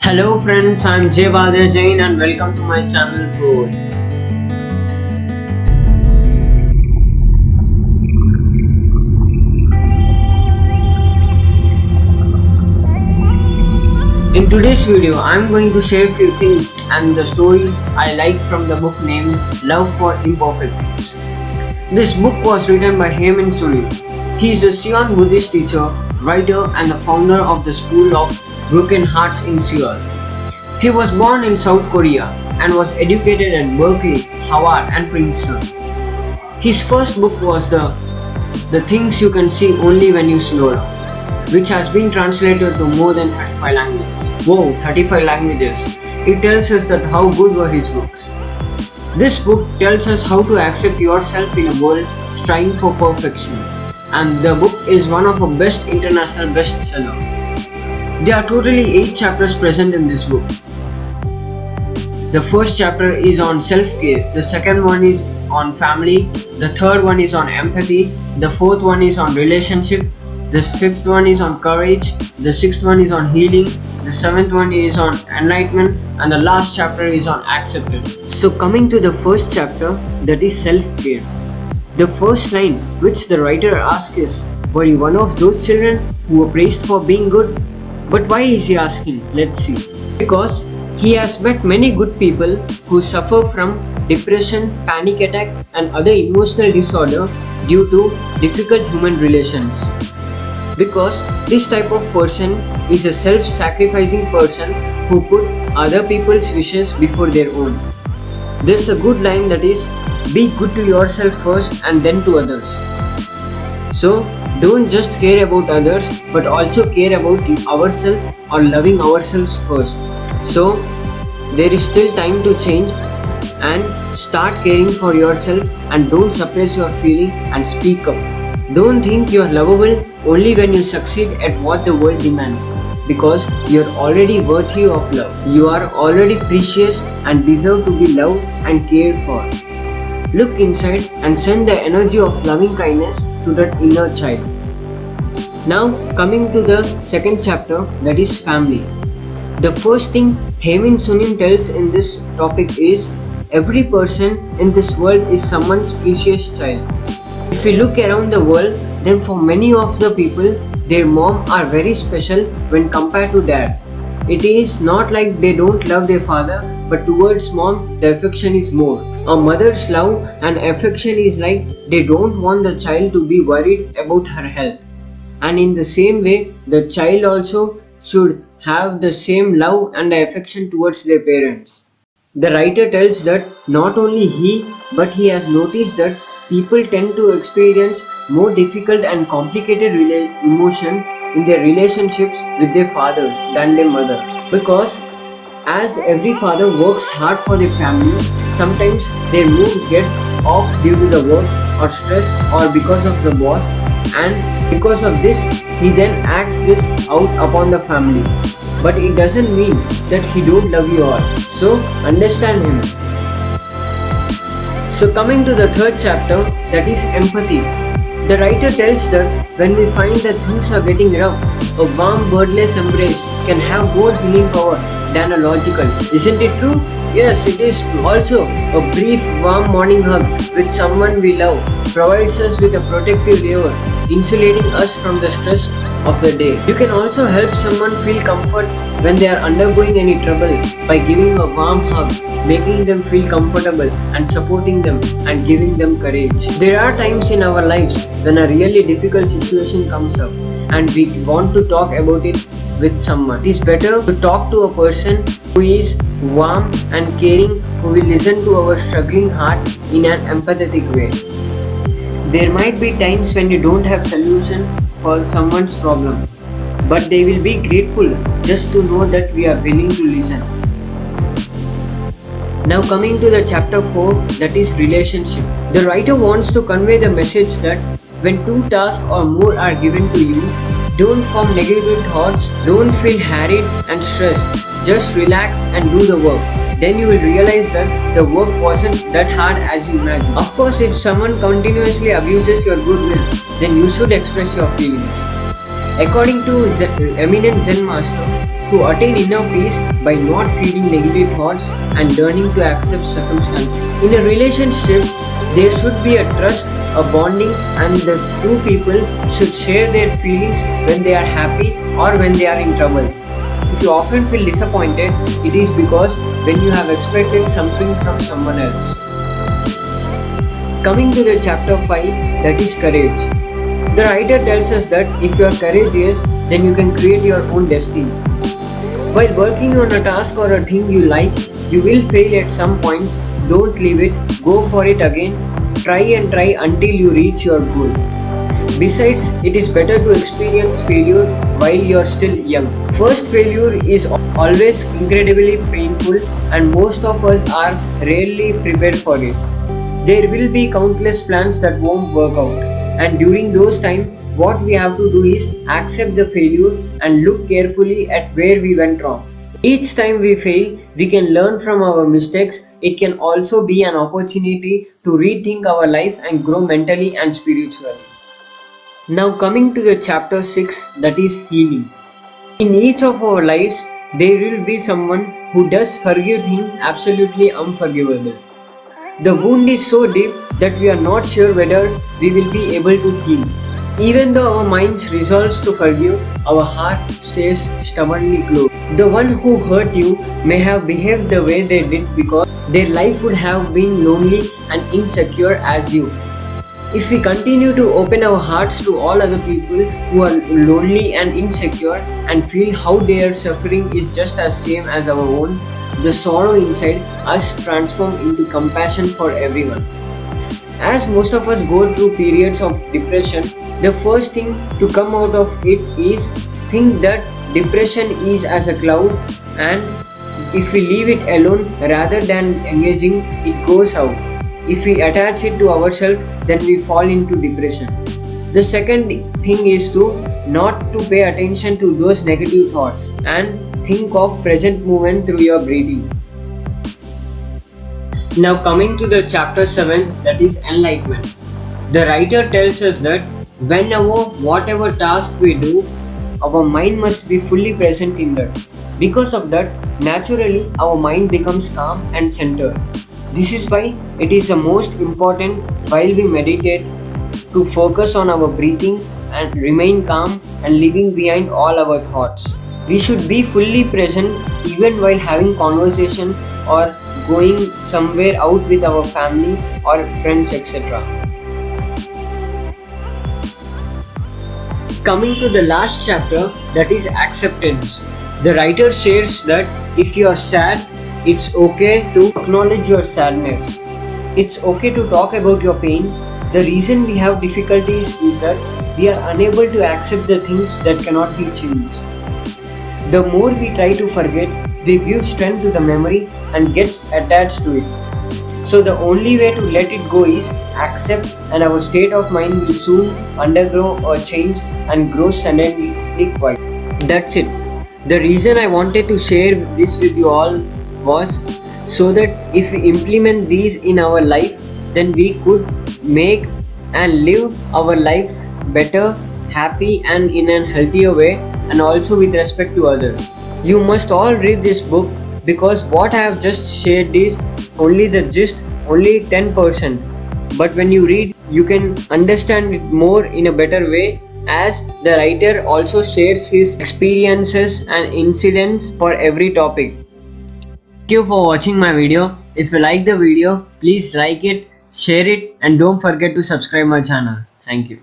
Hello friends, I'm Jay Badya Jain and welcome to my channel Goal. In today's video, I'm going to share a few things and the stories I like from the book named Love for Imperfect Things. This book was written by Haemin Sunim. He is a Seon Buddhist teacher, writer and the founder of the School of Broken Hearts in Seoul. He was born in South Korea and was educated at Berkeley, Harvard and Princeton. His first book was The Things You Can See Only When You Slow Down, which has been translated to more than 35 languages. Whoa, 35 languages. It tells us that how good were his books. This book tells us how to accept yourself in a world striving for perfection. And the book is one of the best international bestsellers. There are totally 8 chapters present in this book. The first chapter is on self-care, the second one is on family, the third one is on empathy, the fourth one is on relationship, the fifth one is on courage, the sixth one is on healing, the seventh one is on enlightenment, and the last chapter is on acceptance. So coming to the first chapter, that is self-care. The first line which the writer asks is, were you one of those children who were praised for being good? But why is he asking? Let's see. Because he has met many good people who suffer from depression, panic attack and other emotional disorder due to difficult human relations. Because this type of person is a self-sacrificing person who put other people's wishes before their own. There's a good line that is, be good to yourself first and then to others. So don't just care about others but also care about ourselves or loving ourselves first. So there is still time to change and start caring for yourself and don't suppress your feeling and speak up. Don't think you are lovable only when you succeed at what the world demands, because you are already worthy of love. You are already precious and deserve to be loved and cared for. Look inside and send the energy of loving kindness to that inner child. Now coming to the second chapter, that is family. The first thing Haemin Sunim tells in this topic is, every person in this world is someone's precious child. If we look around the world, then for many of the people, their mom are very special when compared to dad. It is not like they don't love their father, but towards mom, the affection is more. A mother's love and affection is like they don't want the child to be worried about her health. And in the same way, the child also should have the same love and affection towards their parents. The writer tells that not only he, but he has noticed that people tend to experience more difficult and complicated emotion in their relationships with their fathers than their mothers. Because as every father works hard for their family, sometimes their mood gets off due to the work or stress or because of the boss, and because of this he then acts this out upon the family. But it doesn't mean that he don't love you all. So understand him. So coming to the third chapter, that is empathy. The writer tells that when we find that things are getting rough, a warm wordless embrace can have more healing power than a logical. Isn't it true? Yes, it is true. Also, a brief warm morning hug with someone we love provides us with a protective layer, insulating us from the stress of the day. You can also help someone feel comfort when they are undergoing any trouble by giving a warm hug, making them feel comfortable and supporting them and giving them courage. There are times in our lives when a really difficult situation comes up and we want to talk about it with someone. It is better to talk to a person who is warm and caring, who will listen to our struggling heart in an empathetic way. There might be times when you don't have solution for someone's problem, but they will be grateful just to know that we are willing to listen. Now coming to the chapter 4, that is relationship. The writer wants to convey the message that when 2 tasks or more are given to you, don't form negative thoughts, don't feel harried and stressed. Just relax and do the work. Then you will realize that the work wasn't that hard as you imagined. Of course, if someone continuously abuses your goodwill, then you should express your feelings. According to eminent Zen master, who to attain inner peace by not feeding negative thoughts and learning to accept circumstances. In a relationship, there should be a trust, a bonding, and the two people should share their feelings when they are happy or when they are in trouble. If you often feel disappointed, it is because when you have expected something from someone else. Coming to the chapter 5, that is courage. The writer tells us that if you are courageous, then you can create your own destiny. While working on a task or a thing you like, you will fail at some points. Don't leave it, go for it again. Try and try until you reach your goal. Besides, it is better to experience failure while you are still young. First failure is always incredibly painful, and most of us are rarely prepared for it. There will be countless plans that won't work out, and during those times, what we have to do is accept the failure and look carefully at where we went wrong. Each time we fail, we can learn from our mistakes. It can also be an opportunity to rethink our life and grow mentally and spiritually. Now, coming to the chapter 6, that is healing. In each of our lives, there will be someone who does forgive things absolutely unforgivable. The wound is so deep that we are not sure whether we will be able to heal. Even though our minds resolves to forgive, our heart stays stubbornly closed. The one who hurt you may have behaved the way they did because their life would have been lonely and insecure as you. If we continue to open our hearts to all other people who are lonely and insecure and feel how their suffering is just as same as our own, the sorrow inside us transforms into compassion for everyone. As most of us go through periods of depression, the first thing to come out of it is think that depression is as a cloud, and if we leave it alone rather than engaging, it goes out. If we attach it to ourselves, then we fall into depression. The second thing is to not to pay attention to those negative thoughts and think of present moment through your breathing. Now coming to the chapter 7, that is enlightenment. The writer tells us that whenever whatever task we do, our mind must be fully present in that. Because of that, naturally our mind becomes calm and centered. This is why it is the most important while we meditate to focus on our breathing and remain calm and leaving behind all our thoughts. We should be fully present even while having conversation or going somewhere out with our family or friends, etc. Coming to the last chapter, that is acceptance. The writer shares that if you are sad, it's okay to acknowledge your sadness. It's okay to talk about your pain. The reason we have difficulties is that we are unable to accept the things that cannot be changed. The more we try to forget, we give strength to the memory and get attached to it. So the only way to let it go is accept, and our state of mind will soon undergo a change and grow suddenly quiet. That's it. The reason I wanted to share this with you all was so that if we implement these in our life, then we could make and live our life better, happy, and in a healthier way, and also with respect to others. You must all read this book because what I have just shared is only the gist, only 10%. But when you read, you can understand it more in a better way, as the writer also shares his experiences and incidents for every topic. Thank you for watching my video. If you like the video, please like it, share it, and don't forget to subscribe my channel. Thank you.